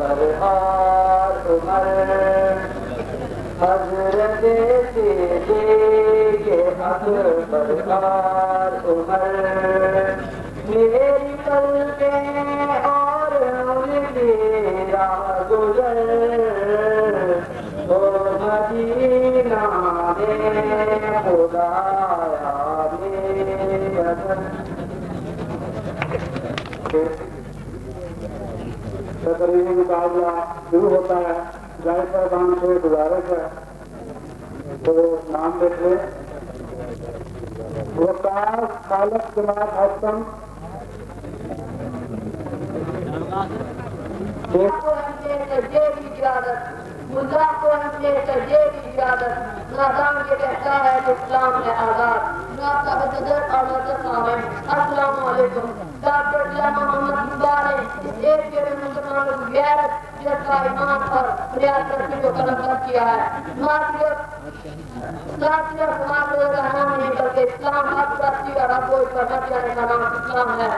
اور عمر حضرت صدیق اکبر اور عمر میری پلکیں اور میرا گزر تو مدینہ میں خدایا تقریبی مقابلہ شروع ہوتا ہے. جائز صاحبان سے گزارش ہے تو نام دیکھ لیں. وقاص خالق جماعت حسن مدعا کو ہم نے سجدے کی اجازت نظام یہ کہتا ہے کہ اسلام ہے آزاد. السلام علیکم. ڈاکٹر علامہ محمد اقبال نے اس ایک کے مسلمانوں کی غیرت جس کا ایمان اور ریاض ترقی کو قلم کیا ہے. ساتھیوں سماج کا نام نہیں بلکہ اسلام حق پرستی اور حق کو کرنا چاہنے کا نام اسلام ہے.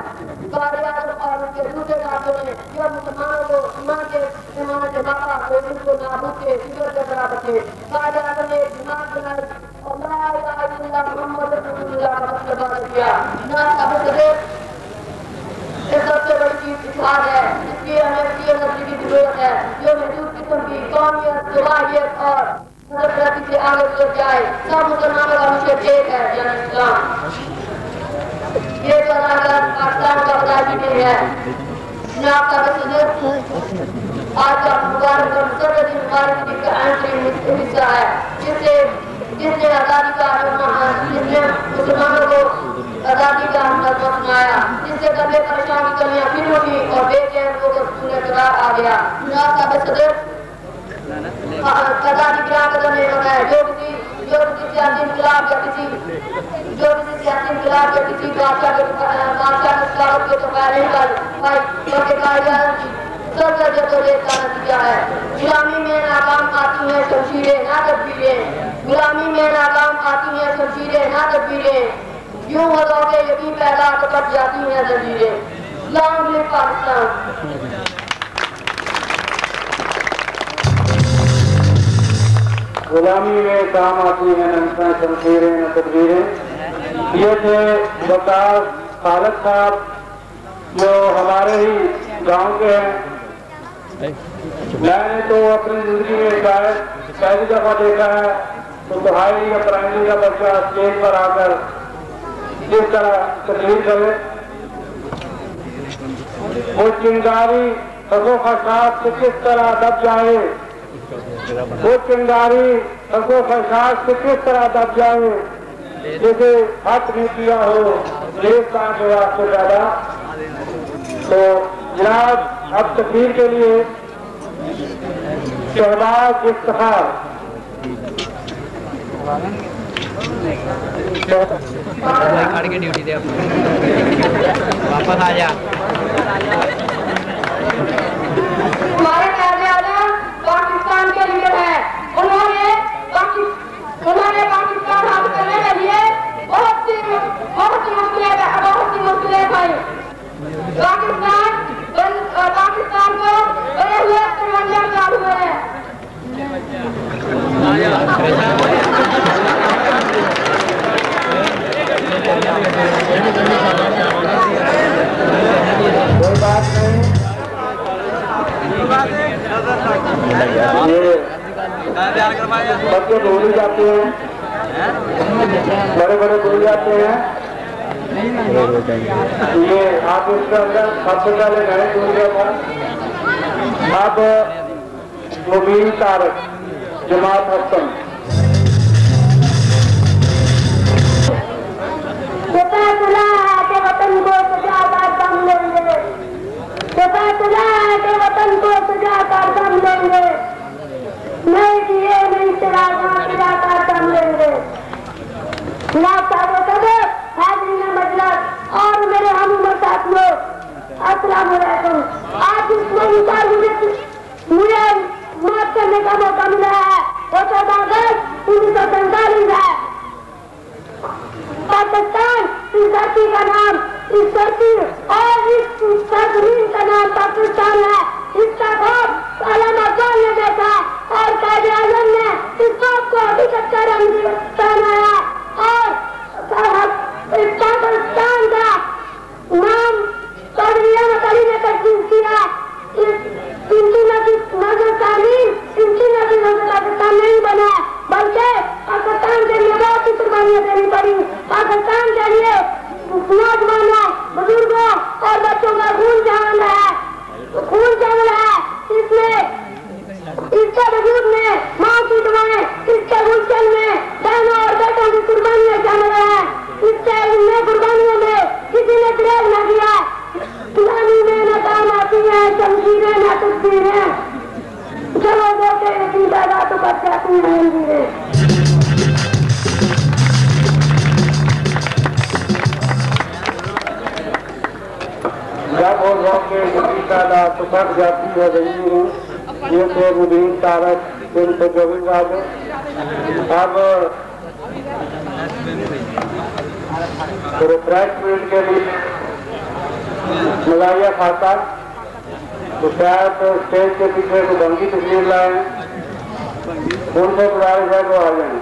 قاریات اور ان کے دوسرے ناطوں نے جو مسلمانوں کو ایمان کے باقا کو ان کو نابود کے فکر کے طرح بچے. قاریات نے دماغ بنائی اور لا الہ الا اللہ محمد رسول اللہ کا مطلب کیا. نہ ثابت کرے یہ سب سے بڑی چیز اتحاد ہے جس کی ہمیں کی ضرورت ہے. جو محدود قسم کی قومیت صلاحیت اور مذہبی سے آگے گزر جائے. سب مسلمانوں کا مشکل ایک ہے یعنی اسلام. یہ بلاگر پاکستان کا بلائی نہیں ہے. جناب کا آج کا مبارک اور مقرری مبارک کا اہم حصہ ہے جس نے آزادی کا جس نے مسلمانوں کو آزادی کا نظم سنایا. جس سے قبل پریشان کی کمیاں پھر ہوگی اور بے چین کو سکون قرار آ گیا. جناب کا صدر آزادی کی راہ قدم نہیں بنایا. جو کسی سیاسی انقلاب یا کسی بادشاہ کے سلاوت کے چپایا نہیں کر پائی بلکہ قائدین کی سب سے جدوجہد کا نتیجہ ہے. غلامی میں ناکام آتی ہیں شمشیریں نہ تدبیریں. غلامی میں ناکام آتی ہیں شمشیریں نہ تدبیریں. یوں ہو کے یقین پیدا تو کٹ جاتی ہیں زنجیریں. لانگ لیو پاکستان. غلامی میں کام آتی ہیں نہ شمشیریں نہ تدبیریں. یہ تھے وقاص خالق صاحب جو ہمارے ہی گاؤں کے ہیں. میں نے تو اپنی زندگی میں شاید پہلی دفعہ دیکھا ہے تو پڑھائی یا پرائمری کا بچہ اسٹیج پر آ کر جس طرح تقریر کرے وہ چنگاری خزو خشاک سے کس طرح دب جائے. وہ چنگاری خزو خشاک سے کس طرح دب جائے جسے حق بھی کیا ہو ریت کا جو آپ سے زیادہ. تو جناب اب تقریر کے لیے شہباز افتخار کے ڈیوٹی دے واپس آ جا. ہمارے قائد اعظم پاکستان کے لیڈر ہیں. انہوں نے پاکستان حاصل کرنے کے لیے بہت سی مشکلیں اٹھائی. پاکستان کو بڑے ہوئے ترمنجر چال ہوئے ہیں. کوئی بات نہیں. بچے بھول ہی جاتے ہیں بڑے بھول جاتے ہیں. یہ آپ اس کے اندر سب سے پہلے نئے دوسرے پر اب مبین طارق جماعت حسن. وطن کو سجا کر دم لیں گے. وطن کو سجا کر دم لیں گے. نہیں دیے نہیں سجا کر دم لیں گے. جناب صاحب صدر حاضرین مجلس اور میرے ہم عمر ساتھیوں السلام علیکم. آج اس میں مجھے بات کرنے کا موقع ملا ہے وہ 14 اگست 1947 ہے. پاکستان اس دھرتی کا نام اس دھرتی اور اس سرزمین کا نام پاکستان ہے. اس کا خوف आती है चलो देखे की दादा तो बच्चा तू नहीं गिरे जब वो वक्त में दादा तो कट जाती है रही ये थे मुबीन तारक दिन तो गोविंद राज अब रिफ्रेशमेंट के लिए मलाइया खाता तो शायद तो स्टेज के पीछे को भंगी तस्वीर लाए उनसे गुजारिश है वो आ जाए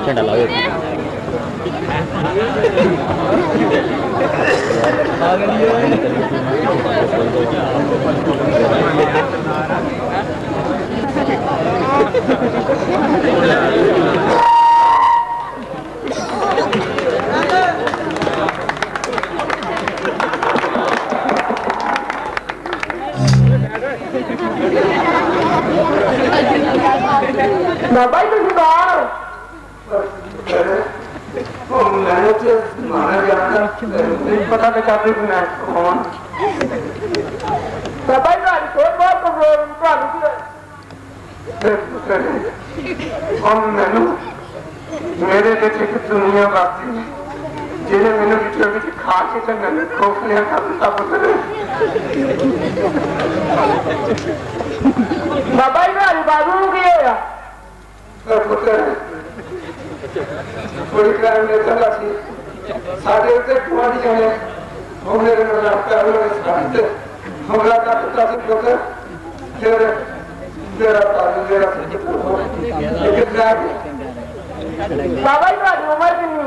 झंडा लाओ बाबा तो सुधार मैंने तो माना जाता नहीं पता नहीं काफी कौन बाबा का छोड़ बहुत और मैंने मेरे बेटे की दुनिया बाकी जिन्हें मैंने बिचों में खा के तो मैंने खोखलियां खाता पुत्र बाबा का बाबू की होया पुत्र कोई कारण ने चला सी साढ़े उत्ते कुआड़ी जाने हमने मेरा प्यार में साथ हमला का पुत्र से पुत्र फिर मेरा पानी मेरा लेकिन बाबा का उम्र कितनी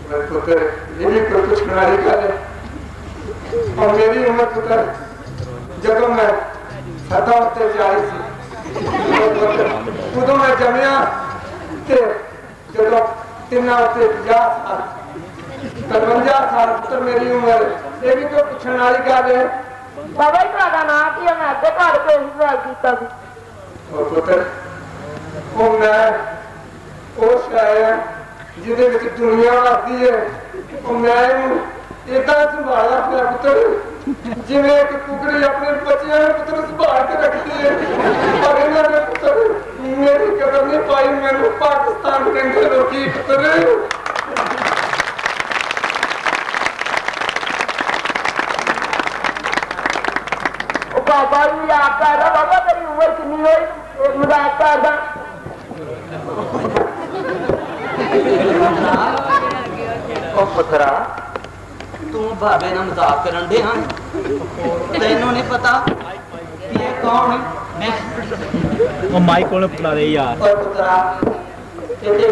मैं पुत्र ये भी कुछ नहीं करे और मेरी उम्र पुत्र जब मैं सदा उत्ते जाई सी उदों मैं जमिया ते जब तिना उत्ते 50 साल 53 साल पुत्र मेरी उम्र ये भी तो पूछने वाली गल है बाबा का नाम की मैं अगे घर पे सवाल किया और पुत्र वो मैं उस है जिहदे विच दुनिया आती है वो मैं इदा संभाला अपना पुत्र जिवें एक कुकड़ी अपने बच्चियां पुत्र संभाल के रखती है और इन्होंने पुत्र मेरी कदम नहीं पाई मैंने पाकिस्तान के रोकी पुत्र बाबा भी आपका है बाबा तेरी उम्र कितनी हुई एक मजाक करदा ओ पुत्रा तू बाबे नाल मजाक करन दे हां तैनू नहीं पता कि ये कौन है ਉਹ ਮਾਈਕ ਕੋਲ ਪਲਾ ਦੇ ਯਾਰ ओ पुत्रा तेरे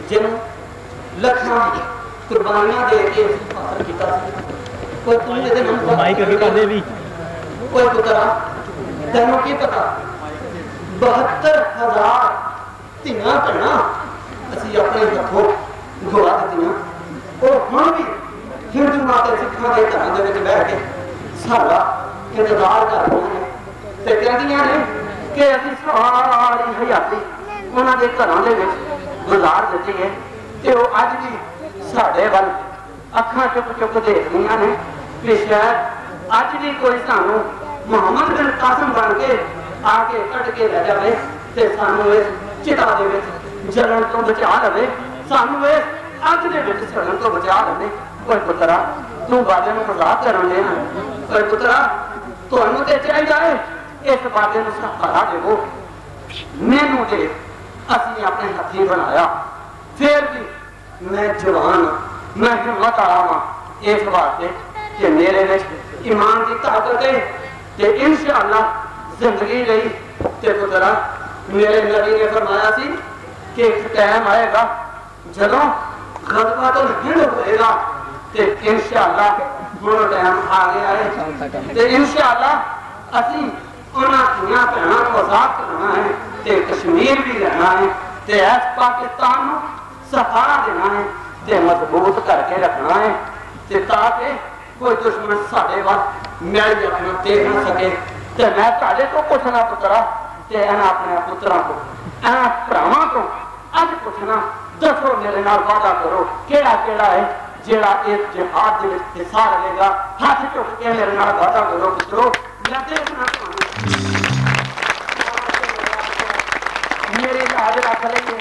जिन लखां कुर्बानियां दे के हासिल कीता कोई तू ਇਹਦੇ नाल ਮਾਈਕ ਅੱਗੇ ਕਰ ਦੇ ਵੀ कोई पुत्रा तैनू की पता 72,000 ਧੀਆਂ ਭੈਣਾਂ ਅਸੀਂ ਆਪਣੇ ਹੱਥੋਂ ਗਵਾ ਦਿੱਤੀਆਂ ਉਹ ਹੁਣ ਵੀ ਹਿੰਦੂ ਮਾਤੇ ਸਿੱਖਾਂ ਦੇ ਘਰਾਂ ਦੇ ਵਿੱਚ ਬਹਿ ਕੇ ਸਾਡਾ ਇੰਤਜ਼ਾਰ ਕਰ ਰਹੀਆਂ ਨੇ ਤੇ ਕਹਿੰਦੀਆਂ ਨੇ ਕਿ ਅਸੀਂ ਸਾਰੀ ਹਯਾਤੀ ਉਹਨਾਂ ਦੇ ਘਰਾਂ ਦੇ ਵਿੱਚ ਗੁਜ਼ਾਰ ਦਿੱਤੀ ਹੈ ਤੇ ਉਹ ਅੱਜ ਵੀ ਸਾਡੇ ਵੱਲ ਅੱਖਾਂ ਚੁੱਕ ਚੁੱਕ ਦੇਖਦੀਆਂ ਨੇ ਕਿ ਸ਼ਾਇਦ ਅੱਜ ਵੀ ਕੋਈ ਸਾਨੂੰ ਮੁਹੰਮਦ ਬਿਨ ਕਾਸਿਮ ਬਣ ਕੇ ਆ ਕੇ ਕੱਢ ਕੇ ਲੈ ਜਾਵੇ ਤੇ ਸਾਨੂੰ ਇਸ ਚਿਤਾ ਦੇ ਵਿੱਚ ਜਲਣ ਤੋਂ ਬਚਾ ਲਵੇ ਸਾਨੂੰ ਇਸ ਅੱਗ ਦੇ ਵਿੱਚ ਸੜਨ ਤੋਂ ਬਚਾ ਲਵੇ ਕੋਈ ਪੁੱਤਰਾ ਤੂੰ ਬਾਬੇ ਨੂੰ ਮਜ਼ਾਕ ਕਰਨ ਦੇ ਨਾ ਕੋਈ ਪੁੱਤਰਾ ਤੁਹਾਨੂੰ ਤੇ ਚਾਹੀਦਾ ਹੈ ਇਸ ਬਾਬੇ ਨੂੰ ਸਹਾਰਾ ਦੇਵੋ ਮੈਨੂੰ ਤੇ ਅਸੀਂ ਆਪਣੇ ਹੱਥੀਂ ਬਣਾਇਆ ਫਿਰ ਵੀ ਮੈਂ ਜਵਾਨ ਮੈਂ ਹਿੰਮਤ ਵਾਲਾ ਹਾਂ ਇਸ ਵਾਸਤੇ ਕਿ ਮੇਰੇ ਵਿੱਚ ਈਮਾਨ ਦੀ ਤਾਕਤ ਹੈ ਤੇ ਇਨਸ਼ਾਅੱਲਾ ਜ਼ਿੰਦਗੀ ਲਈ ਤੇ ਪੁੱਤਰਾ मेरे नबी ने फरमाया सी कि एक टाइम आएगा जदों गज़वा तो हिंद होएगा ते इंशाअल्लाह वो टाइम आ गया है ते इंशाअल्लाह असी उन्हां धीआं भैणां को आज़ाद करना है ते कश्मीर भी लेना है ते इस पाकिस्तान नूं सहारा देना है ते मजबूत करके रखना है ते ताकि कोई दुश्मन साडे वल मैल अपना देख ना सके ते मैं तुहाडे तो पुछना पुत्रा ते अपने पुत्रां को भरावां को अज पुछना दसो मेरे नाल वादा करो केड़ा केड़ा है जेड़ा इस जिहाद दे विच हिस्सा लेगा हाथ चुक के मेरे नाल वादा करो पुत्रो मैं देखना मेरे लाज रख लेंगे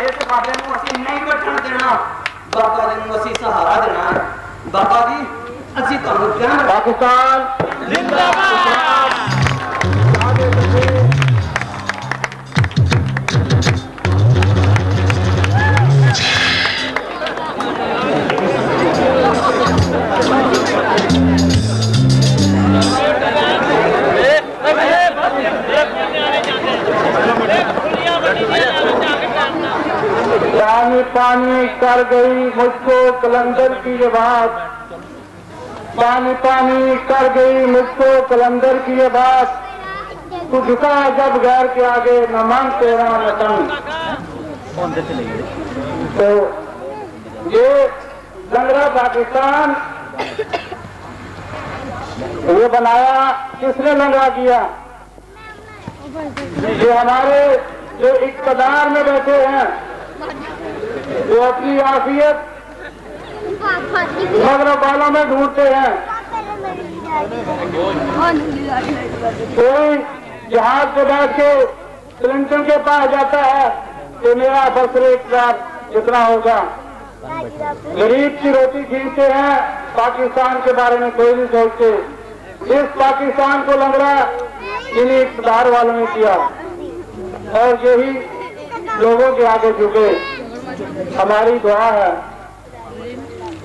इस बाबे नूं असीं नहीं बचण देना बाबा जी नूं असीं सहारा देना है बाबा जी असीं तुहानूं कहना पाकिस्तान जिंदाबाद पानी पानी कर गई मुझको कलंदर की ये बात पानी पानी कर गई मुझको कलंदर की ये बात तू झुका जब गैर के आगे न मन तेरा न तन। तो ये लंगड़ा पाकिस्तान ये बनाया किसने लंगड़ा किया? जो हमारे जो इक़्तिदार में बैठे हैं वो अपनी आफियत मगरब वालों में ढूंढते हैं। कोई जहाज पे बैठ के क्लिंटन के पास जाता है कि मेरा फसले इक़्तिदार कितना होगा। गरीब की रोटी छीनते हैं, पाकिस्तान के बारे में कोई नहीं सोचते। इस पाकिस्तान को लंगड़ा इन्हीं इक़्तिदार वालों ने किया और यही लोगों के आगे झुके। हमारी दुआ है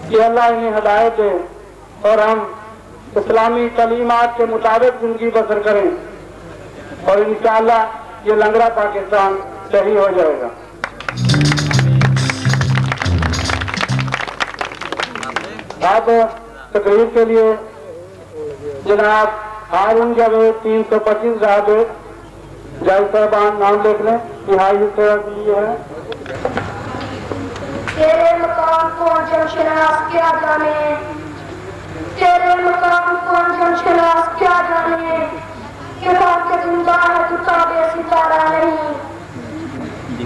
कि अल्लाह इन्हें हिदायत दे और हम इस्लामी तलीमात के मुताबिक जिंदगी बसर करें और इंशाअल्लाह ये लंगड़ा पाकिस्तान सही हो जाएगा। अब तकरीर के लिए जनाब हारून जावेद 325 जावेद जय साहबान नाम लिख लें। तिहाई हिस्सा के लिए है। तेरे मकाम को जमशनास क्या जाने, तेरे मकाम को जमशनास क्या जाने कि बात जिंदा है तू ताबे सितारा नहीं।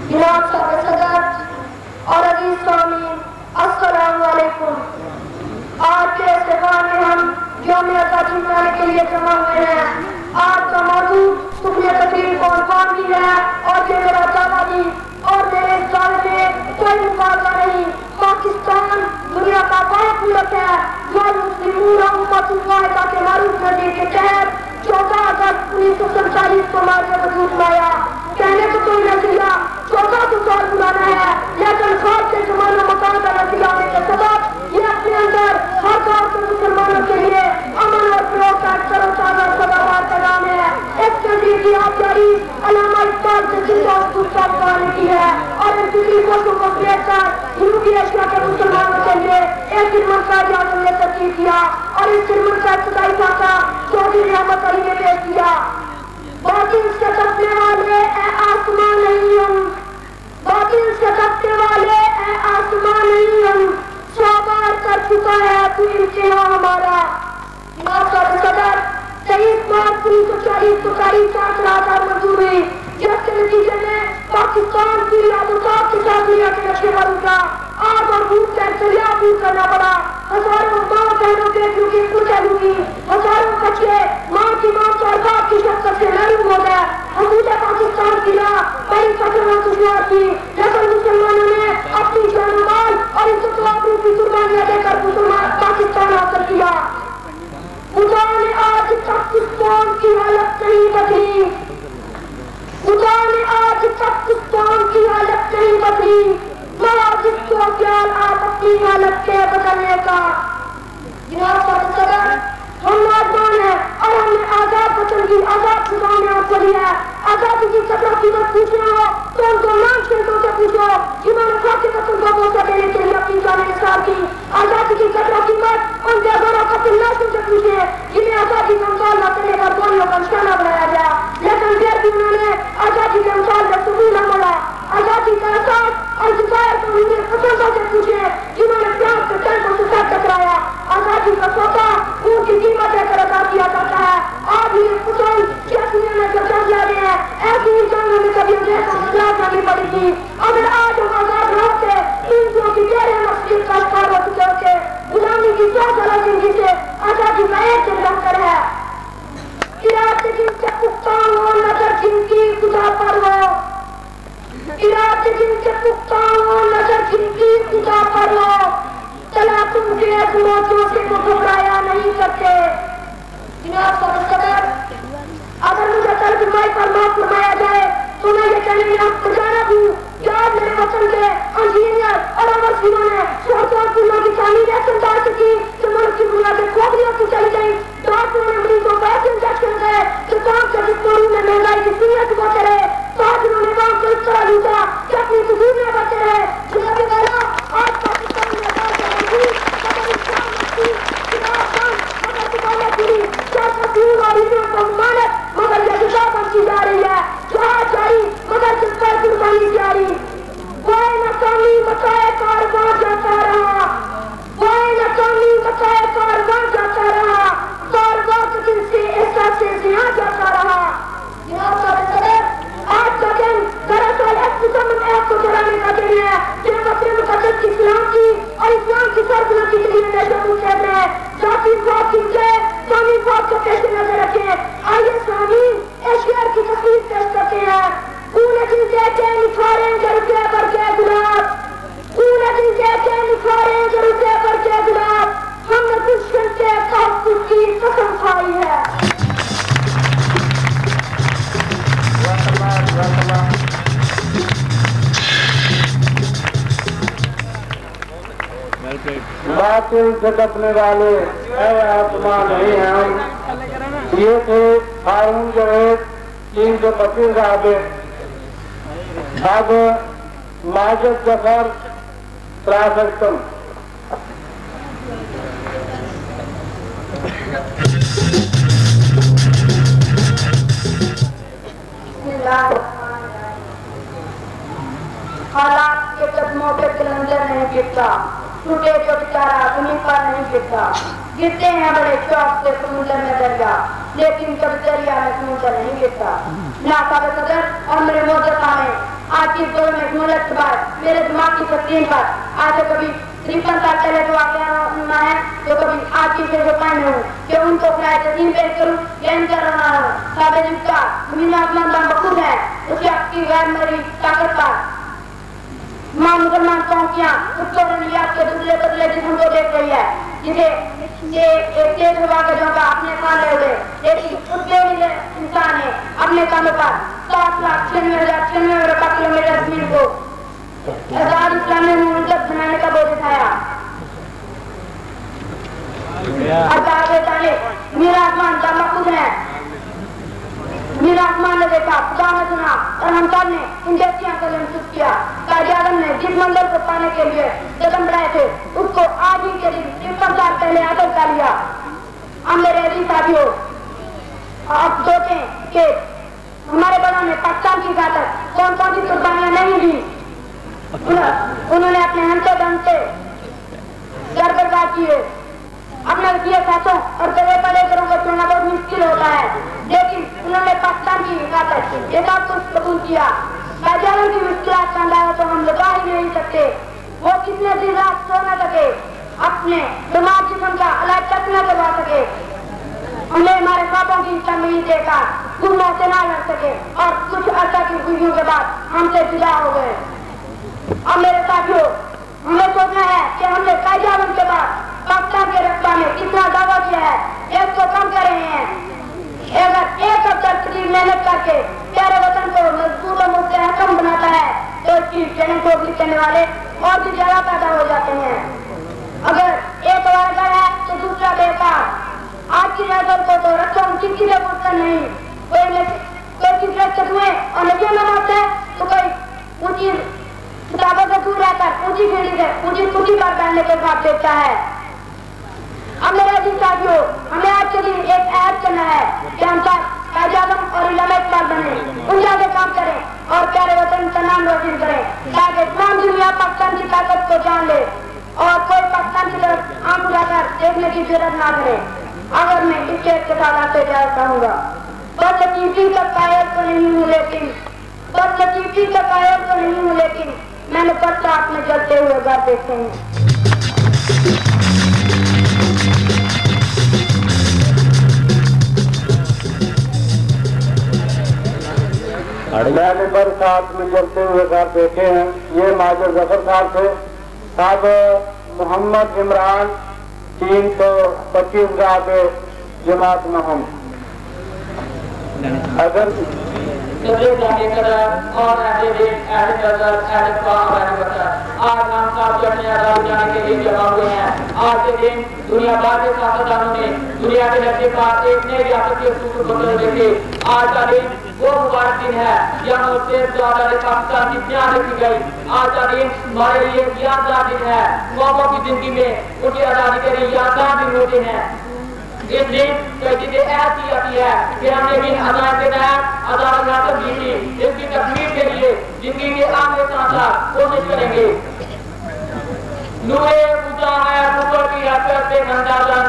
जनाब साहब सदर और अजीज स्वामी अस्सलाम वालेकुम। आज के इस्तेमाल में हम यौम आज़ादी मनाने के लिए जमा हुए हैं। आज का मौजू सुखने तकरीर को अनफान की है और ये मेरा दावा भी और मेरे इस दावे में कोई मुकाबला नहीं। पाकिस्तान दुनिया का बड़ा मुल्क है। के मारूफ नदी के तहत 14 अगस्त 1947 को मार्च वजूद में आया। कहने को कोई नजरिया 1400 साल पुराना है, लेकिन खास के जमाना मकान का नजरिया आने के सबब ये अपने अंदर हर दौर के मुसलमानों के लिए अमन और प्यार का तरोताजा सदाबहार पैगाम है। इस तहजीब की आबकारी अल्लामा इकबाल से जिंदा ने की है और इन पिछली कोशिशों को देखकर यूरोपीय एशिया के मुसलमानों के लिए एक खिदमत का आजम ने तरतीब किया और इस खिदमत का इब्तिदाई खाका चौधरी रहमत अली ने पेश किया। बातिल से कटने वाले ए आसमां नहीं हम, बातिल से कटने वाले ए आसमां नहीं हम, 100 बार कर चुका है तू इम्तिहान हमारा। सदर 23 मार्च 1940 को तारीख 4,000 मंजूर हुई, जिसके नतीजे में पाकिस्तान की यादों के साथ दुनिया के नक्शे पर उठा। आग और भूख से दरिया दूर करना पड़ा। हजारों माँ बहनों के क्योंकि पूछा लूंगी, हजारों बच्चे माँ की माँ और बाप की शक्ल से महरूम हो गए। हदूद पाकिस्तान की राह बड़ी फकर और दुश्वार थी, लेकिन मुसलमानों ने अपनी जान माल और इज्जत आबरू की कुर्बानियां देकर मुसलमान पाकिस्तान हासिल किया। खुदा ने आज तक पाकिस्तान की हालत नहीं बदली, खुदा ने आज तक पाकिस्तान की हालत नहीं बदली, मगर जिसको ख्याल आप अपनी हालत के बदलने का। जनाब सदर हम नौजवान हैं और हमने आजाद वतन की आजाद खुदाओं ने आपको दिया है। आजादी की कदर कीमत पूछना हो तो उनको नाम शहीदों से पूछो जिन्होंने फांसी वतन को मौका देने के लिए अपनी जान निसार की। आजादी की कदर कीमत उन बेगोरों कत्ल लाशों से पूछे जिन्हें आजादी का मिसाल न करने का गोलियों का निशाना बनाया गया, लेकिन फिर भी उन्होंने आजादी के मिसाल का सबूत न मोड़ा। आजादी का एहसास और जिसायर को उन्हें फसलों से पूछे जिन्होंने प्यार से टैंकों से साथ टकराया। आजादी का सौदा उनकी कीमत देकर अदा किया जाता है। आज भी फसल जैसी में जब चल जा रहे हैं ऐसी इंसान हमें कभी करनी पड़ी थी। अगर आज हम चला तुम के मोचों से तो घबराया नहीं करते। जनाब सदर, अगर मुझे तर्जुमाई पर माफ फरमाया जाए तो मैं ये कहने में आपको जाना हूँ कि आज मेरे वतन के इंजीनियर और अमरसियों ने शहर पुलों की तामीर ऐसे उतार सकी कि मुल्क की बुनियादें खोपड़ियों की चली गई। डॉक्टरों ने मरीजों को ऐसे इंजेक्शन गए कि काम के जिसमें में महंगाई की सीनियत बोते रहे। ताजरों ने काम को इस तरह लूटा कि अपनी सुकून में बचे रहे। जिन्हें कहना आज पाकिस्तान में मगर ये किताब बनती जा रही है, जहाज जारी मगर किस पर कुर्बानी जारी। कोई नाकामी मचाए कारवां जाता रहा, कोई नाकामी मचाए कारवां जाता रहा, कारवां किसी ऐसा से जिया जाता रहा। जनाब सदर, आज का दिन दरअसल ऐसा चलाने का दिन है जिन अपने मुकद्दस इस्लाम की और इस्लाम की सरबलंदी के लिए जम्मू शहर में जाती बात कीजिए, स्वामी बात को कैसे नजर रखें। आइए स्वामी एशियर की तस्वीर पेश करते हैं। पूरे दिन देखे निखारेंगे रुपये पर के गुलाब, पूरे दिन देखे निखारेंगे रुपये पर के गुलाब, हमने दुश्मन के तहफ्फुज़ की कसम खाई है। बातिल झटकने वाले आत्मा नहीं हम। ये थे हारून जवेद 325 राबे। अब माजिद जफर त्रासक्तम। हालात के कदमों पे कलंदर नहीं गिरता, टूटे जो बेचारा जमीन पर नहीं गिरता। गिरते हैं बड़े शौक से समुद्र में दरिया, लेकिन कब दरिया में समुद्र नहीं गिरता। नासाब सदर और मेरे मोहतरमा में आज की दौर में मुल्क के बाद मेरे दिमाग की तस्लीम पर आज कभी 53 साल पहले जो वाक़या सुना है, जो कभी आज की से जो में हूँ कि उनको फ्लाइट तस्लीम पेश करूँ या इनका रहा हूँ। साबित जिसका जमीन आसमान दाम बखूब है, उसकी आपकी गैर मरी ताकत पर मां मुसलमान चौकियां उत्तोरनियात के दुबले बदले जिसम को देख रही है, जिसे ये एक तेज हवा का झोंका अपने साथ ले हुए, लेकिन उसके लिए इंसान ने अपने कानों पर 7,96,96 किलोमीटर जमीन को आजाद इस्लामी मुल्क बनाने का बोझ उठाया। मेरा आसमान दामा खुद है, मेरा आसमान ने देखा, खुदा ने सुना और हम सब ने इन जैसी आंखों से महसूस किया। कायद-ए-आज़म ने जिस मंजिल को पाने के लिए कदम बढ़ाए थे, उसको आज ही के दिन 53 साल पहले हासिल कर लिया। हम मेरे अजीज साथियों, आप सोचें कि हमारे बड़ों ने पाकिस्तान की खातिर कौन कौन सी कुर्बानियां नहीं दी। उन्होंने अपने हमसे दम से घर बर्बाद किए, अपने किए साथों और बड़े बड़े घरों को चुनना बहुत मुश्किल होता है, लेकिन उन्होंने पाकिस्तान की खातिर ये सब कुछ कबूल किया। कायद-ए-आज़म की मुश्किलात का अंदाजा तो हम लगा ही नहीं सकते। वो कितने दिन रात सो न सके, अपने दिमाग जिस्म का इलाज तक न करवा सके, हमने हमारे ख्वाबों की तमीर देखा, गुमों से ना लड़ सके और कुछ अर्सा की खुशियों के बाद हमसे जुदा हो गए। अब मेरे साथियों, हमें सोचना है कि हमने कायद-ए-आज़म के बाद पाकिस्तान के रकबा में कितना दावा किया है, इसको कम कर रहे हैं। अगर एक अफसर करीब मेहनत करके प्यारे वतन को मजबूत और मुस्तहकम बनाता है तो इसकी ट्रेनिंग को लिखने वाले और भी ज्यादा पैदा हो जाते हैं। अगर एक और घर है तो दूसरा बेकार। आज की नजर को तो रकम किसी से पूछकर नहीं, कोई किसी से हुए और नदियों में मौत है तो कोई ऊंची किताबों से दूर रहकर ऊंची सीढ़ी से ऊंची स्कूटी पर बैठने के साथ देखता है। अब मेरे अजीज साथियों, हमें आज के दिन एक ऐड करना है कि हम सब कायद-ए-आज़म और उलमा इक़बाल बने, उन जाके काम करें और प्यारे वतन का नाम रोशन करें, ताकि तमाम दुनिया पाकिस्तान की ताकत को जान ले और कोई पाकिस्तान की तरफ आंख उठाकर देखने की जरूरत ना करे। अगर मैं इस खेत के साथ आपसे प्यार कहूँगा, बदनसीबी का कायल तो नहीं हूँ लेकिन बदनसीबी का कायल तो नहीं हूँ लेकिन मैंने बरसात में जलते हुए घर देखे हैं। मैंने बरसात में जलते हुए घर देखे हैं। ये माजिद जफर साहब थे। अब मोहम्मद इमरान 325 गावे जमात महम। अगर और ऐसे दिन ऐसे नजर ऐसे आज नाम साहब चढ़ने आजाद जाने के लिए जमा हुए हैं। आज के दिन दुनिया भर के सियासतदानों ने दुनिया के नक्शे पर एक नई रियासत के सूत्र बदल देखे। आज का दिन वो मुबारक दिन है जहाँ उससे पाकिस्तान की प्यार रखी गई। आज का दिन हमारे लिए यादगार दिन है। कौमों की जिंदगी में उनकी आजादी के लिए यादगार दिन होते हैं। इस दिन चीजें ऐसी आती है कि हमने भी अदालत के तहत अदालत हासिल की थी। इसकी तकमील के लिए जिंदगी के आगे साथ कोशिश करेंगे। नूरे खुदा है पुत्र की हरकत से नंदाजन,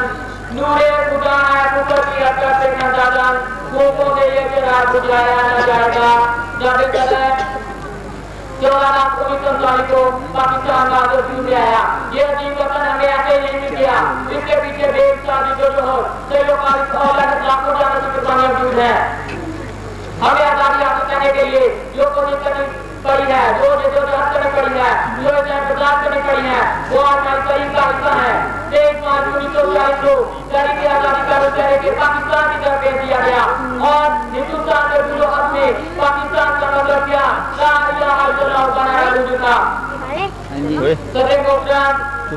नूरे खुदा है पुत्र की हरकत से नंदाजन, कोपों से ये चिराग बुझाया न जाएगा। जब तक 14 को पाकिस्तान आजाद क्यों आया? ये अजीब वतन हमें ऐसे ही नहीं किया। इसके पीछे बेसादी जो लाखों जाने की कुर्बानियां मौजूद है। हमें आजादी हासिल करने के लिए जो कोशिश करनी पड़ी है, जो जद्दोजहद करनी पड़ी है, जो इंतजार करनी पड़ी है, वो आज हमारी तारीख का हिस्सा है। 23 मार्च 1940 को तारीख आजादी का मुशाहरे के पाकिस्तान की तरफ भेज दिया गया और हिंदुस्तान के बुरो हक में पाकिस्तान का मतलब क्या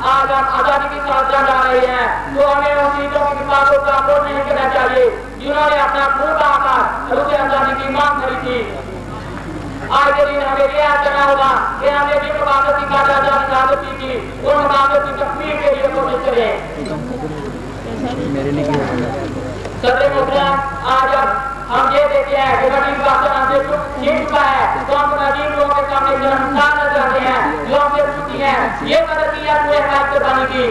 आज हम आजादी की साथ जा रहे हैं, तो हमें उन चीजों की बातों का अफसोस नहीं करना चाहिए जिन्होंने अपना खून बहाकर रुके आजादी की मांग करी थी। आज के दिन हमें यह करना होगा कि हमने जिन मुकाबले की आजादी हासिल की थी उन मुकाबले की तकमील के लिए कोशिश करें। सदर मोहतरम, आज हम ये देखते हैं कि नबी बादशाह हमसे छीन चुका है, तो हम अजीब लोगों के सामने शर्मसार नजर आते हैं जो हमसे छुट्टी है। ये मदद किया हुए कुर्बानी की।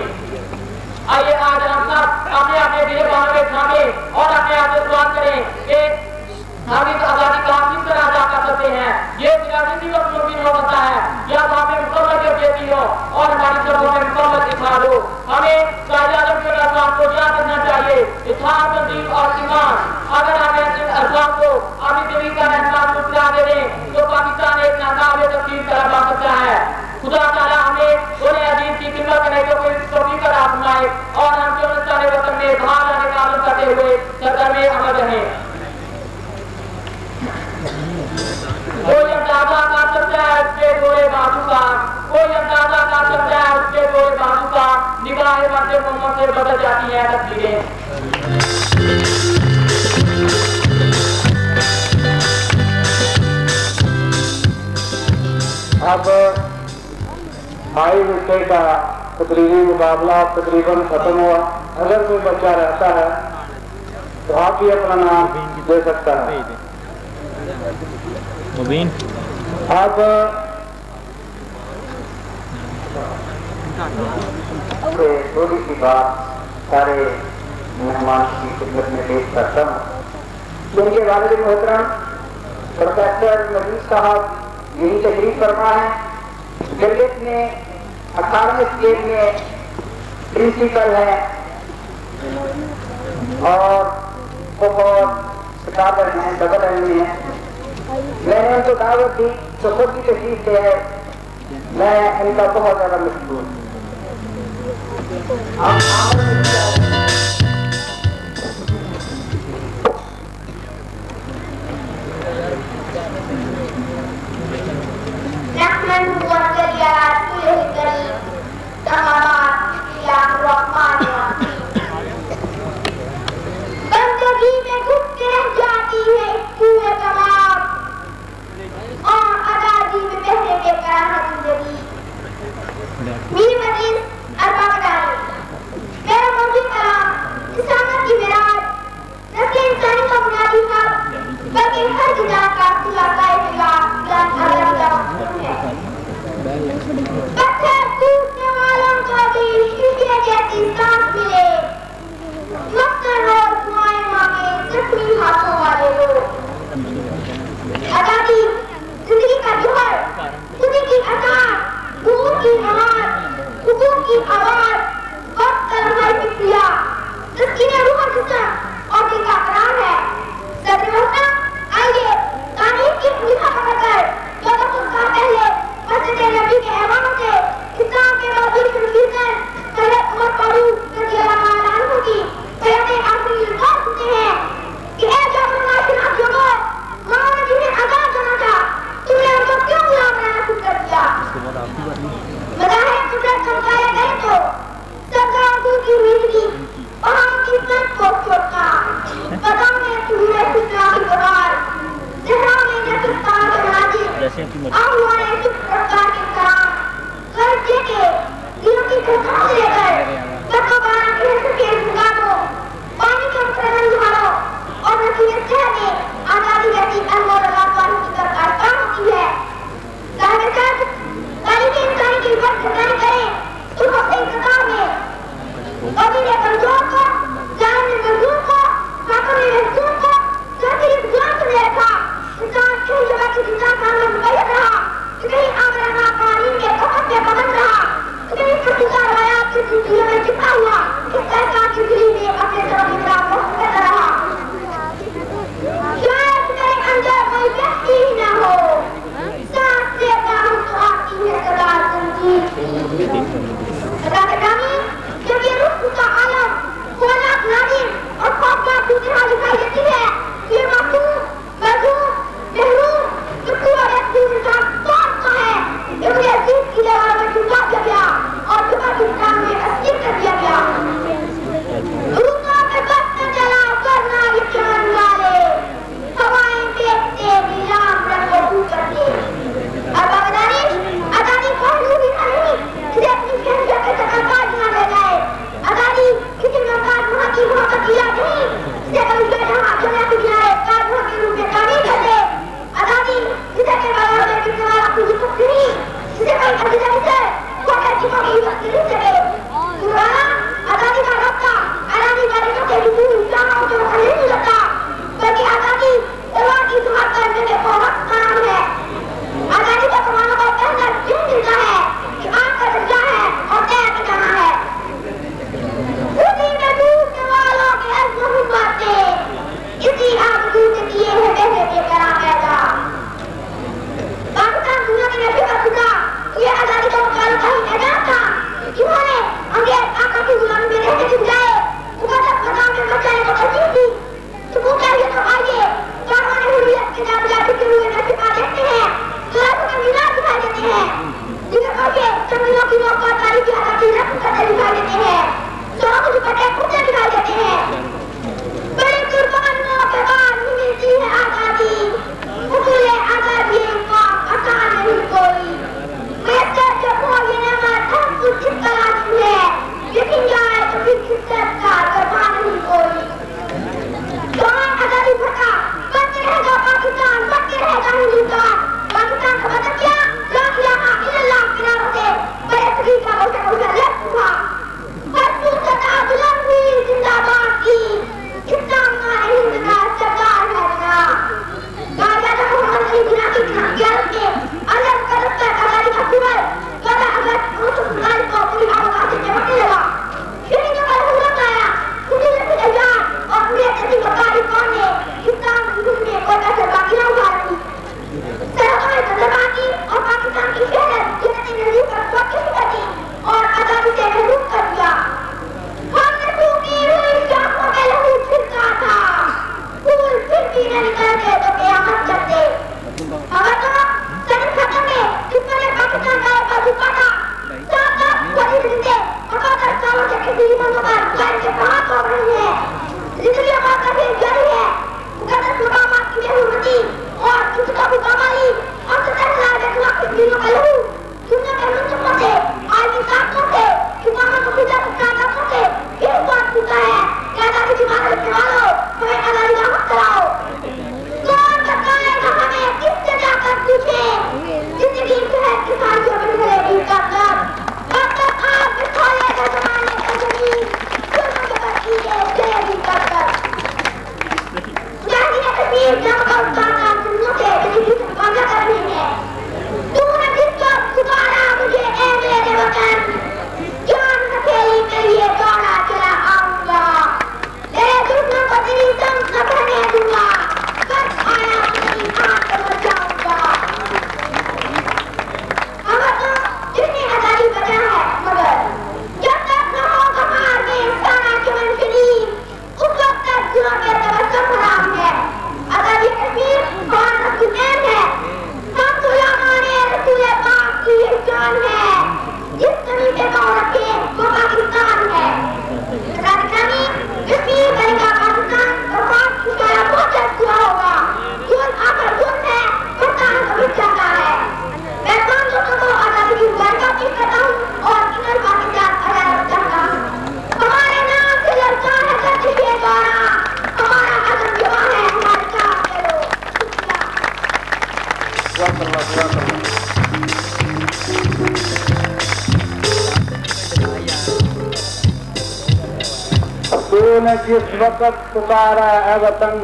आइए आज हम सब अपने अपने दिल बाहों में थामे और अपने आप से सवाल करें कि हम इस आजादी का किस तरह अदा कर सकते हैं। ये जिंदगी का मुमकिन हो सकता है या वहाँ पे मुकम्मल देती हो और हमारी सबों में मुकम्मल दिखा दो। हमें कायदे के अहकाम को याद रखना चाहिए, इत्तेफाक, तंजीम और ईमान। अगर हम इन अहकाम को अपनी जिंदगी का एहसास मुस्कुरा दे दें तो पाकिस्तान एक नाकाम तस्वीर तरह बन सकता है। खुदा ताला हमें उन्हें अजीब की खिदमत करने को तौफीक अता फरमाए और हम जो सारे वतन में बाहर आने का आलम करते हुए सरकार में अमल रहें। कोई अंदाजा कर सकता है उसके गोरे बाजू का, कोई अंदाजा कर सकता है उसके गोरे बाजू का। निगाहें मर्दे मोहम्मद से बदल जाती है तस्वीरें। अब हाई विषय का तकरीबी मुकाबला तकरीबन खत्म हुआ। अगर कोई बच्चा रहता है तो आप ही अपना नाम दे सकता है। मुबीन अब थोड़ी सी बात सारे मेहमान की खिदमत में पेश करता हूँ। उनके वालिद मोहतरम प्रोफेसर नजीब साहब यही तशरीफ फरमा है। गिरगित में 18वें स्टेज में प्रिंसिपल है और बहुत स्कॉलर हैं, डबल एम हैं। मैंने उनको दावत दी तो खुद की तशरीफ से है। मैं इनका बहुत ज्यादा मशहूर बंदगी में घुटते रह जाती है पूरे तमाम और आजादी में पहले बेकार है जिंदगी। मेरी मजीद अरबा बताई मेरा मौजूद कलाम इंसानियत की मिराज न सिर्फ इंसानी का बुनियादी हक बल्कि हर गुजार का खुलासा है। पत्थर टूटने वालों को भी शीशे जैसी सांस मिले, मस्तर और दुआएं मांगे जख्मी हाथों वाले लोग। आजादी जिंदगी का जोहर, खुदी की आजाद, खून की आवाज, हुकूक की आवाज, वक्त का लम्हा फिक्रिया, तस्कीने रूह जिस्म और दिल का करार है। सदर मोहतरम, आइए तारीख की भूमिका पकड़कर 1400 साल पहले मस्जिद नबी के ऐवानों से کتاب کے موجود شرفی نے حضرت عمر فاروق رضی اللہ عنہ کی بیعت آخری الفاظ سنے ہیں کہ اے جابر ناشناس لوگوں، ماں نے جنہیں آزاد کرنا تھا، تم نے ان کو کیوں غلام رہنا شروع کر دیا؟ مظاہر قدرت سمجھائے گئے تو سبزہ حضور کی زندگی وہاں کی سنت کو چھوڑتا، قدم میں سہول فطرہ کی قرار، صحرا میں جسستان کے مناظر، آہوان یوسف رفتار کے کرام، غرض یہ کہ دلوں کی کھٹا سے لے کر تکو بارہ کھیسر کے ازمگاہوں، پانی کے مقررن جہاروں اور نصیحت شہر میں آزادی جیسی اہم اور رضاوانی کی طرف آرکان ہوتی ہے۔ صاحب چند تاریخ انسانی کی وقت خطانی کریں تو وقت انتظام میں قبیل کمزور کو، جانب مظلوم کو، حاکم محسوم کو، ذاکر افضان سے رکھا، انسان کئی جگہ کی جزا سامنے مقید رہا، کہیں آمرانہ قوانین کے حکم پہ پابند رہا، کہیں فتیقہ روایات کے سلسلے میں چھپا ہوا، کس احکام کی دلی میں اپنے طرف اطلاع محفوظ رہا۔ شاید میرے اندر کوئی بہتی ہی نہ ہو، سانس لیتا ہوں تو آتی ہے صدا زندگی۔ خدا کے کامی جب یہ روح کا عالم خوانات نادم اور خوفناک دوسرا دکھائی دیتی ہے، یہ معصوم، مظلوم، محروم، دکھی اور یکسو انسان سوچتا ہے کہ مجھے عزیز کی دیواروں میں چھپا دیا گیا اور جمعہ کی اسلام میں اسیر کر دیا گیا۔ روحوں پہ بس نہ چلا ورنہ یہ چمن والے، ہوائیں دیکھتے نیلام رنگ کو دور کرتے۔ اور بابداری آزادی پہلو بھی نہیں کہ اپنی شہریت کے تقاضات نہ لے جائے، آزادی کسی محتاج وہاں کی محبت کیا نہیں جسے کبھی جہاں چلے کے کنارے کارواں کے روپ میں تعمیر کر دے، آزادی جسے کے بغیر میں کسی والا کوئی حکم نہیں، جسے کوئی عزیزہ سے کوئی عزیزہ کی وقت نہیں سکے۔ नादियों ने जिस वक्त पुकारा है वतन,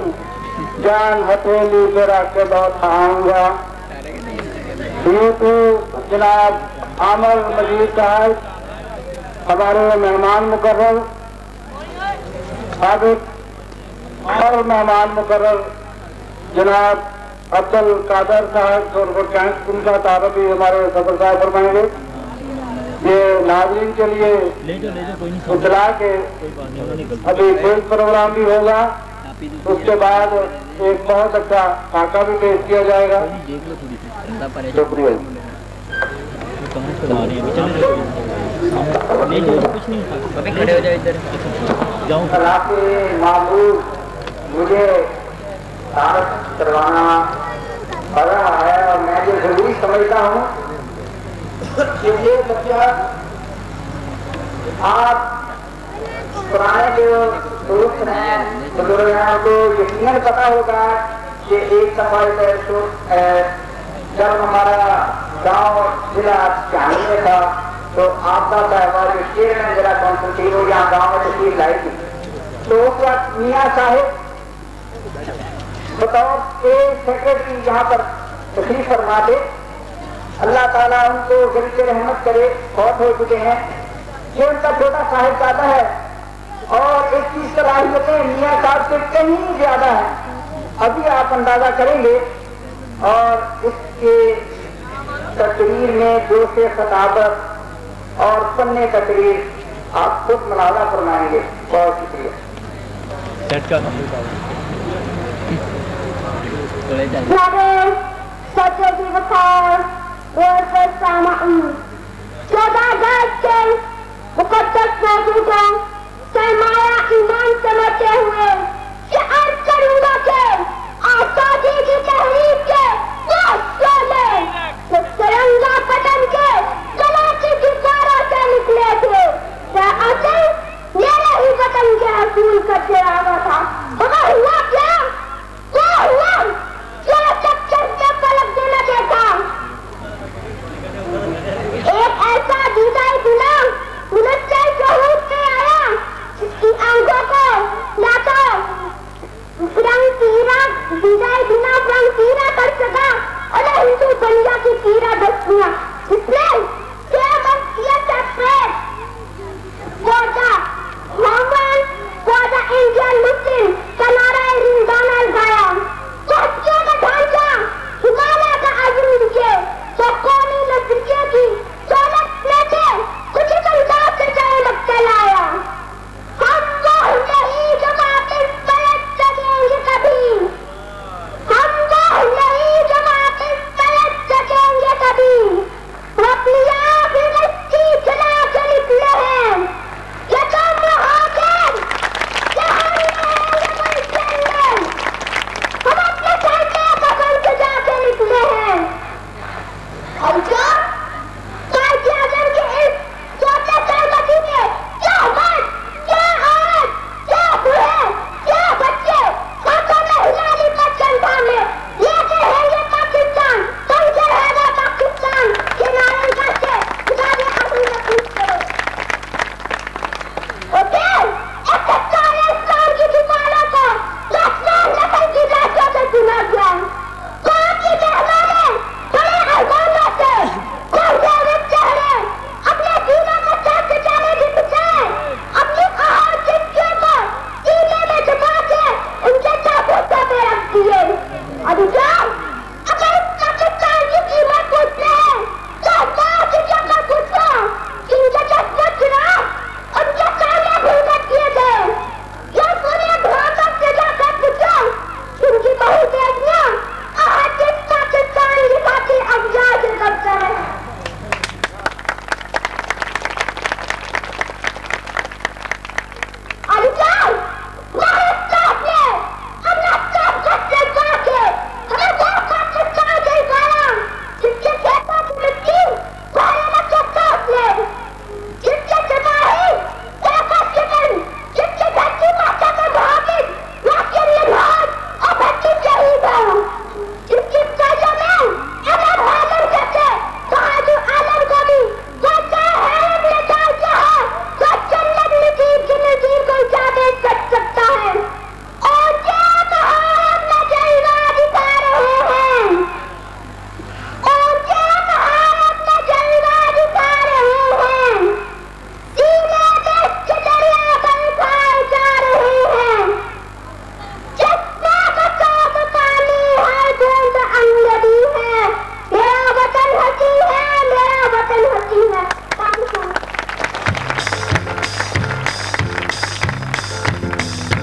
जान हथेली पे रख के बहुत आऊंगा। तो जनाब आमर मजीद साहब हमारे मेहमान मुकर्रर, साबिक और मेहमान मुकर्रर जनाब अब्दुल कादर साहब और कैंप उनका तारुफ भी हमारे सदर साहब फरमाएंगे। ये नाज़रीन के लिए इतला के अभी खेल प्रोग्राम भी होगा, उसके बाद एक बहुत अच्छा खाका भी पेश किया जाएगा। शुक्रिया। खड़े हो जाए इधर मामूल मुझे करवाना पड़ रहा है और मैं जो जरूरी समझता हूँ कि ये बच्चा आप पुराने जो दोस्त हैं बुजुर्ग हैं उनको यकीनन पता होगा कि एक दफा जब हमारा गांव जिला चांदी में था तो आपका साहबा जो चेयरमैन जिला कौंसिल थी वो यहाँ गाँव में तस्वीर लाई थी। तो उस वक्त मियाँ साहिब बतौर एक सेक्रेटरी यहाँ पर तशरीफ फरमा थे। अल्लाह ताला उनको जल्द रहमत करे, बहुत हो चुके हैं। ये उनका छोटा साहिबजादा है और इसकी सलाहियतें मियाँ साहब से कहीं ज्यादा है। अभी आप अंदाजा करेंगे और इसके तकरीर में जो से खताबत और पन्ने तकरीर आप खुद मुलाजा फरमाएंगे। बहुत शुक्रिया। मुकद्दस मौजूदों सरमाया ईमान समझते हुए ये अर्ज करूंगा कि आजादी की तहरीक के वो शोले जो तिरंगा पतन के गला की किनारों से निकले थे क्या असल मेरे ही वतन के असूल का चिरागा था। मगर हुआ क्या? क्या हुआ? चलो चक्कर में पलक देना देखा। एक ऐसा जुदाई गुलाम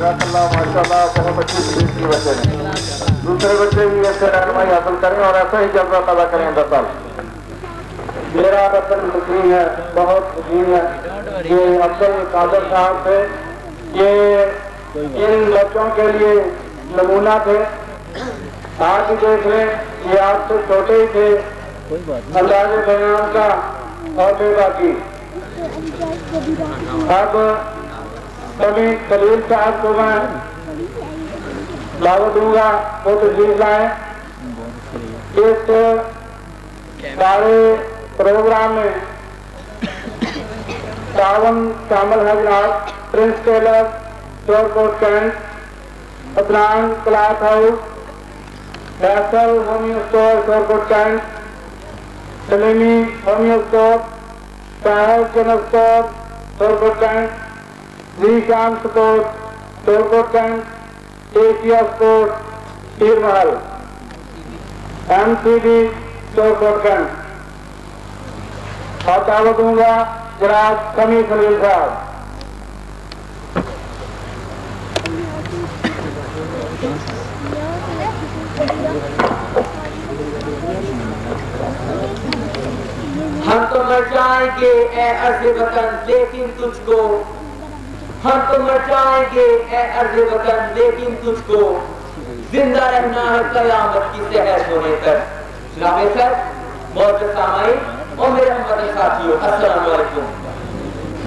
जज़ाकल्लाह माशाअल्लाह बहुत अच्छी तकलीफ की बच्चे ने। दूसरे बच्चे भी ऐसे रहनुमाई हासिल करें और ऐसा ही जज्बा पैदा करें अंदर साल। मेरा बचन यकीन है, बहुत यकीन है ये अब्दुल कादर साहब थे, ये इन बच्चों के लिए नमूना थे। आज ही देख लें, ये आपसे छोटे ही थे, अंदाज़े बयान का और बेबाकी। अब कभी खलील साहब को मैं दावत दूंगा, वो तशरीफ लाए। इस सारे प्रोग्राम में तावन शामिल है जनाब prince tailor, Shorkot cantt, Adnan cloth house, Faisal homeo store Shorkot cantt, Salimi homeo store, Sahab general store Shorkot cantt, Zeeshan store Shorkot cantt, Asia store Pir Mahal, MCD Shorkot cantt. और दावत दूंगा जनाब समी खलील साहब। हम तो मर जाएंगे ए अर्ज़े वतन लेकिन तुझको, हम तो मर जाएंगे ए अर्ज़े वतन लेकिन तुझको जिंदा रहना है क़यामत की सहर होने तक। जनाब सर, मौजूद सामाईन और मेरे हमवतन साथियों, अस्सलाम वालेकुम।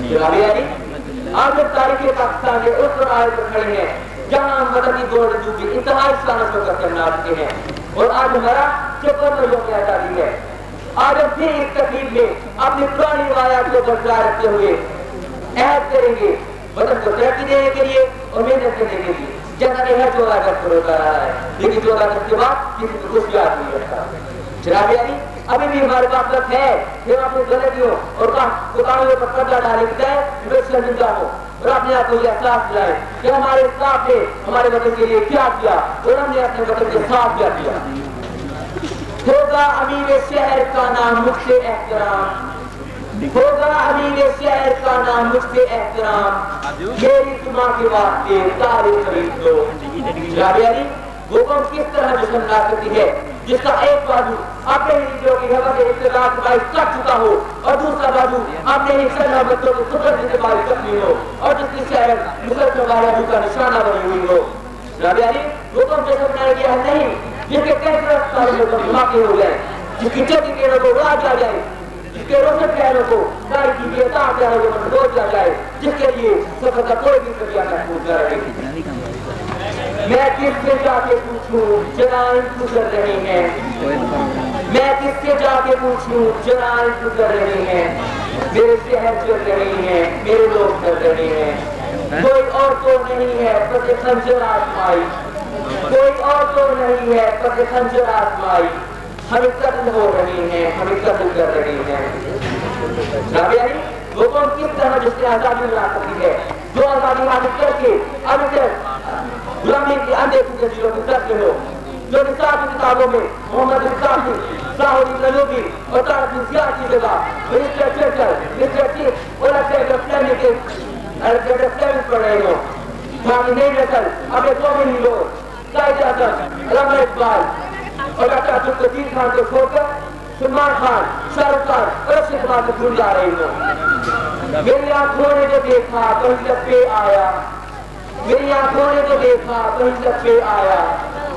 जनाब अली, आज जब तारीख़ पाकिस्तान के उस आयत पर खड़े हैं जहाँ हम मदनी दौड़ डूबी इंतहाई सानस को करना चुके हैं और आज हमारा चौपन लोग आज़ादी है। आज हम फिर इस तकलीफ में अपनी पुरानी रवायात को बरकरार रखते हुए अहद करेंगे वतन को तरक्की देने के लिए और मेहनत करने के लिए, जैसा कि हर 14 अगस्त को होता रहा है, लेकिन 14 अगस्त के बाद किसी को कुछ याद नहीं रखता। जनाब अली, अभी भी हमारे पास वक्त है कि हम अपनी गलतियों और कुताहियों पर पर्दा डाले बजाय जिंदा हो और अपने आप को यह एहसास दिलाए कि हमारे साथ ने हमारे वतन के लिए क्या किया और हमने अपने वतन के साथ क्या किया। होगा अमीर शहर का नाम मुझसे एहतराम, होगा अमीर शहर का नाम मुझसे एहतराम, मेरी सुना के वास्ते तारीफ खरीद लो। जनाब अली, वो कौन किस तरह दुश्मन ना करती है जिसका एक बाजू अपने ही हिजरों की हवा के इख्तिलाफ से बारिश कर चुका हो और दूसरा बाजू अपने ही सरना बच्चों की खुदरत से बारिश करनी हो और जिसकी शहर मुसलमान वाला का निशाना बनी हुई हो। जनाब अली, वो कौन जैसा बनाया गया है नहीं, जिसके कैसे सालों में धमाके हो जाए, जिसकी चौथी पेड़ों को राज आ जाए, जिसके रोशन प्यारों को गाड़ी की बेता प्यारों को मंदोज जा जाए, जिसके लिए सफर का कोई भी करिया महफूज न रहे। मैं किससे जाके पूछूं जनाएं गुजर रहे हैं, मैं किससे जाके पूछूं जनाएं गुजर रहे हैं, मेरे शहर चल रहे हैं, मेरे लोग चल रहे हैं। कोई और तो नहीं है पर खंजर आजमाई, कोई और तो नहीं है पर खंजर आजमाई, हमें कत्ल हो रहे हैं, हमें कत्ल कर रहे हैं। जनाब अली, वो कौन किस तरह जिससे आजादी मिला सकती है, जो आजादी हासिल करके अभी तक गुलामी के अनदेखी जजीरों में दर्ज हो, जो निसाब किताबों में मोहम्मद इस्लामी, साहुल नलूबी और तारक जियाद की जगह मिस्टर चर्चल, मिस्टर टीफ और अल्फ्रेड फ्लेमिंग पढ़ रहे हो, ताकि नई नस्ल अपने कौमी हीरो कायदे आज़म अल्लामा इकबाल और डॉक्टर अब्दुल कदीर खान को छोड़कर सलमान खान, शाहरुख खान और अक्षय कुमार को भूल जा रहे हो। मेरी आंखों ने जो देखा वही जब पे आया, मेरी आंखों ने जो देखा वही जब पे आया,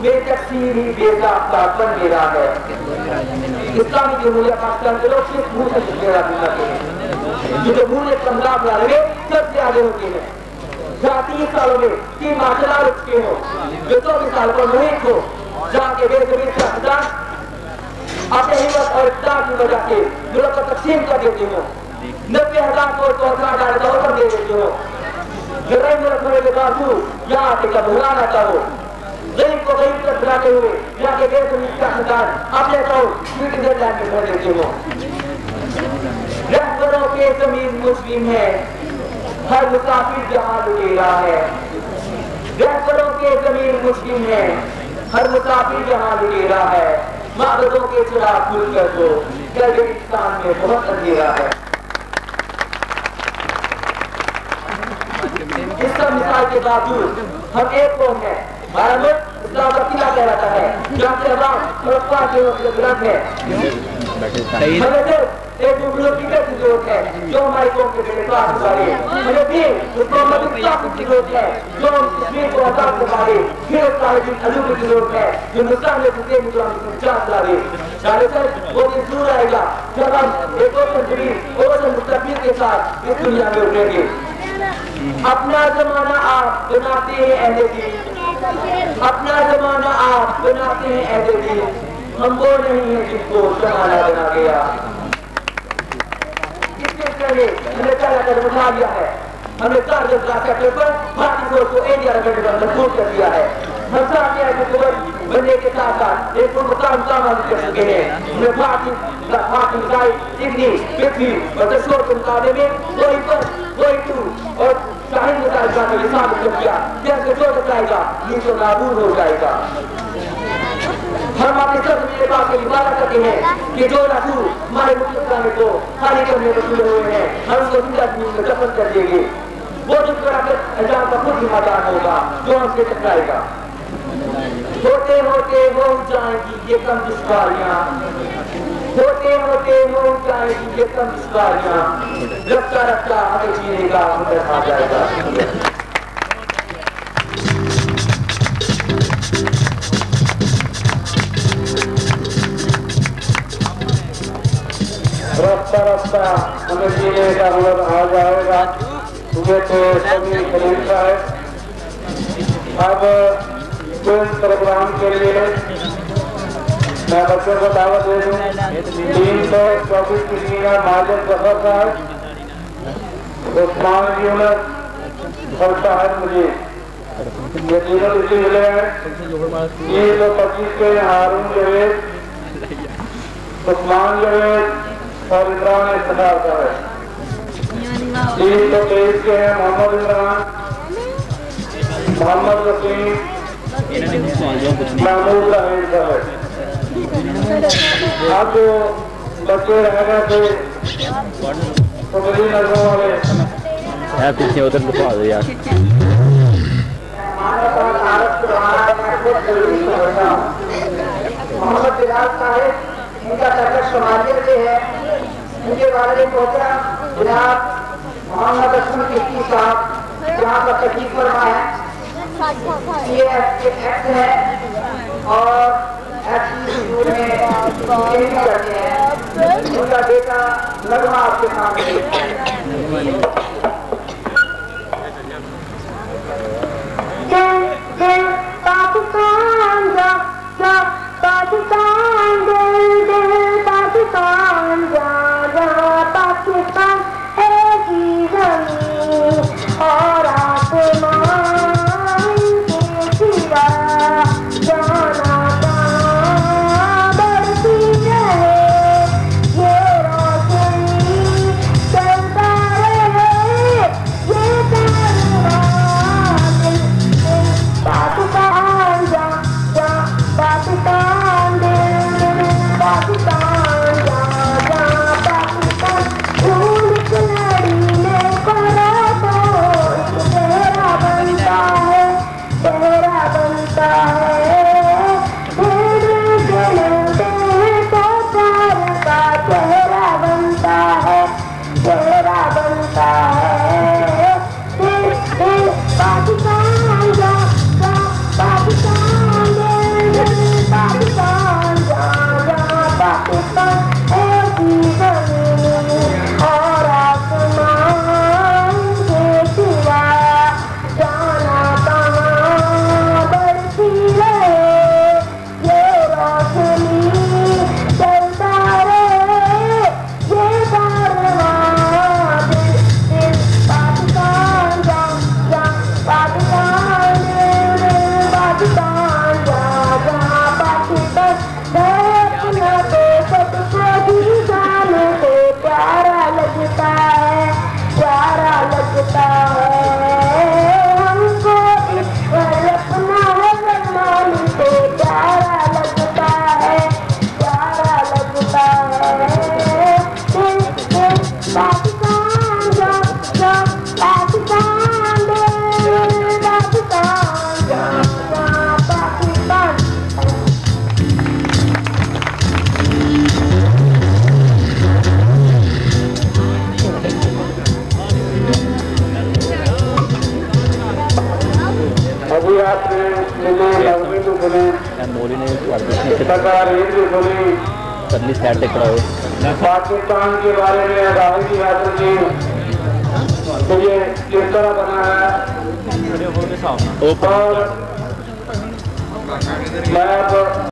मेरी तकसीर ही बेजाब्ता बन मेरा है। इस्लामी जमहूरियत पाकिस्तान के लोग सिर्फ मुंह से मेरा बुलाते हैं, जो मुंह एक पंजाब वाले में सबसे आगे होते हैं। जहाँ 30 सालों में 3 मार्शल आर्ट चुके हो, जो 24 साल पर मुहित हो, जहाँ के बेजमीन का खिलाफ अपने हिम्मत और इक़्तिदार की वजह से मुल्क को तकसीम कर देते हो, 90,000 को 2,000 दौलत दे देते हो, गरीब मुल्क होने के बावजूद यहाँ आके का बुरा आता हो, गरीब को गरीब तक बुलाते हुए यहाँ के बेजमीन का खिलाफ अपने अकाउंट स्विट्जरलैंड में भर देते हो। रहबरों के जमीन मुस्लिम है, हर मुसाफिर जहाँ लुटेरा है, रहबरों के जमीन मुस्लिम है, हर मुसाफिर जहाँ लुटेरा है, माबदों के चिराग खुल कर दो, कज़किस्तान में बहुत अंधेरा है। اس सब मिसाल के बावजूद हम एक कौम है। हमारा मुल्क इस्लाम का किला कहलाता है, जहाँ से अल्लाह और अल्लाह के ग्रंथ है। हमें सिर्फ एक मुल्क की जरूरत है जो हमारी कौम के लिए खास करे। हमें भी उस मोहम्मद की जरूरत है जो कश्मीर को आजाद करवाए। फिर साहिब अजूब की जरूरत है जो हिंदुस्तान में घुसे मुसलमान चांद लावे। सर वो दिन जरूर आएगा जब हम एक और मुस्तकबिल के साथ इस दुनिया में उठेंगे। अपना जमाना आप बनाते हैं अहले दीन, अपना जमाना आप बनाते हैं अहले दीन। हम वो नहीं है जिसको जमाना बना गया। इससे पहले हमने पहला कदम उठा लिया है। हमने 4 सेक्टर पर भारतीय फौज को इंडिया रखने का मजबूर कर दिया है। हम चाहते हैं कि बनने के साथ साथ एक मुकाम कर सके हैं। हमने भारतीय डिग्री पृथ्वी और दशों के मुकाबले में कोई टू और शाही मिसाइल का हिसाब कर दिया। जैसे जो बताएगा ये तो नाबूद हो जाएगा। हम अपने सब मेरे पास से इबादत करते हैं कि जो लाखू हमारे मुल्क को खाली करने को शुरू हुए हैं हम उसको जिंदा जमीन में दफन कर देंगे। वो जो अजाम का खुद जिम्मेदार होगा जो हमसे टकराएगा। होते होते हो जाएंगी ये कम दुश्वारियां, होते होते हो जाएंगी ये कम दुश्वारियां। रफ्ता रफ्ता हमें जीने का हुनर आ जाएगा। रफ्ता रफ्ता हमें जीने का हुनर आ जाएगा। मुझे तो सभी खरीदता है। अब इस प्रोग्राम के लिए मैं बच्चों को दावत दे दूँ। 324 की सीना माजिद जफर साहब, उस्मान यूनुस और साहब मुझे ये तीनों इसी मिले हैं। 325 के हारून जवेद, उस्मान जवेद और इमरान इफ्तिखार साहब। 323 के हैं मोहम्मद इमरान, मोहम्मद वसीम, महमूद रहीम साहब। अब जो बच्चे रह गए थे नजरों वाले यार पीछे उधर दिखा दो यार। मोहम्मद बिलाल साहिब, इनका सर्कस सोमालिया से है। इनके वाले पहुंचा जनाब मोहम्मद असलम किश्ती साहब, यहाँ पर तकलीफ फरमा है। ये एक्ट है और करते हैं। उनका बेटा नगमा आपके सामने। पाकिस्तान जा जा, पाकिस्तान दिल दिल पाकिस्तान जा जा, पाकिस्तान एक ही ज़मीन और आसमान के सिवा जाना कहाँ बढ़ती रहे ये रोशनी चलता रहे ये कारवां दिल दिल पाकिस्तान जा जा, पाकिस्तान दिल दिल पाकिस्तान जा जा, पाकिस्तान फूल की लड़ी में करो तो तेरा बनता है, तेरा बनता है। दिल जलते हैं तो प्यार का चेहरा बनता है, चेहरा बनता है। दिल दिल पाकिस्तान जा जा, पाकिस्तान दिल दिल पाकिस्तान जा जा, पाकिस्तान एक ही ज़मीन और आसमान के सिवा जाना कहाँ बढ़ती रहे ये रोशनी चलता रहे ये कारवां दिल दिल पाकिस्तान जा जा, पाकिस्तान दिल दिल पाकिस्तान जा जा, पाकिस्तान देखना तो सबको भी जाने से प्यारा लगता है, प्यारा लगता है। हमको ईश्वर अपना है फरमाने से प्यारा लगता है, प्यारा लगता है। दिल दिल पाकिस्तान जा जा, पाकिस्तान दिल परली साइड पे खड़ा हो। पाकिस्तान के बारे में आगाही की हासिल की तो ये किस तरह बना है और मैं अब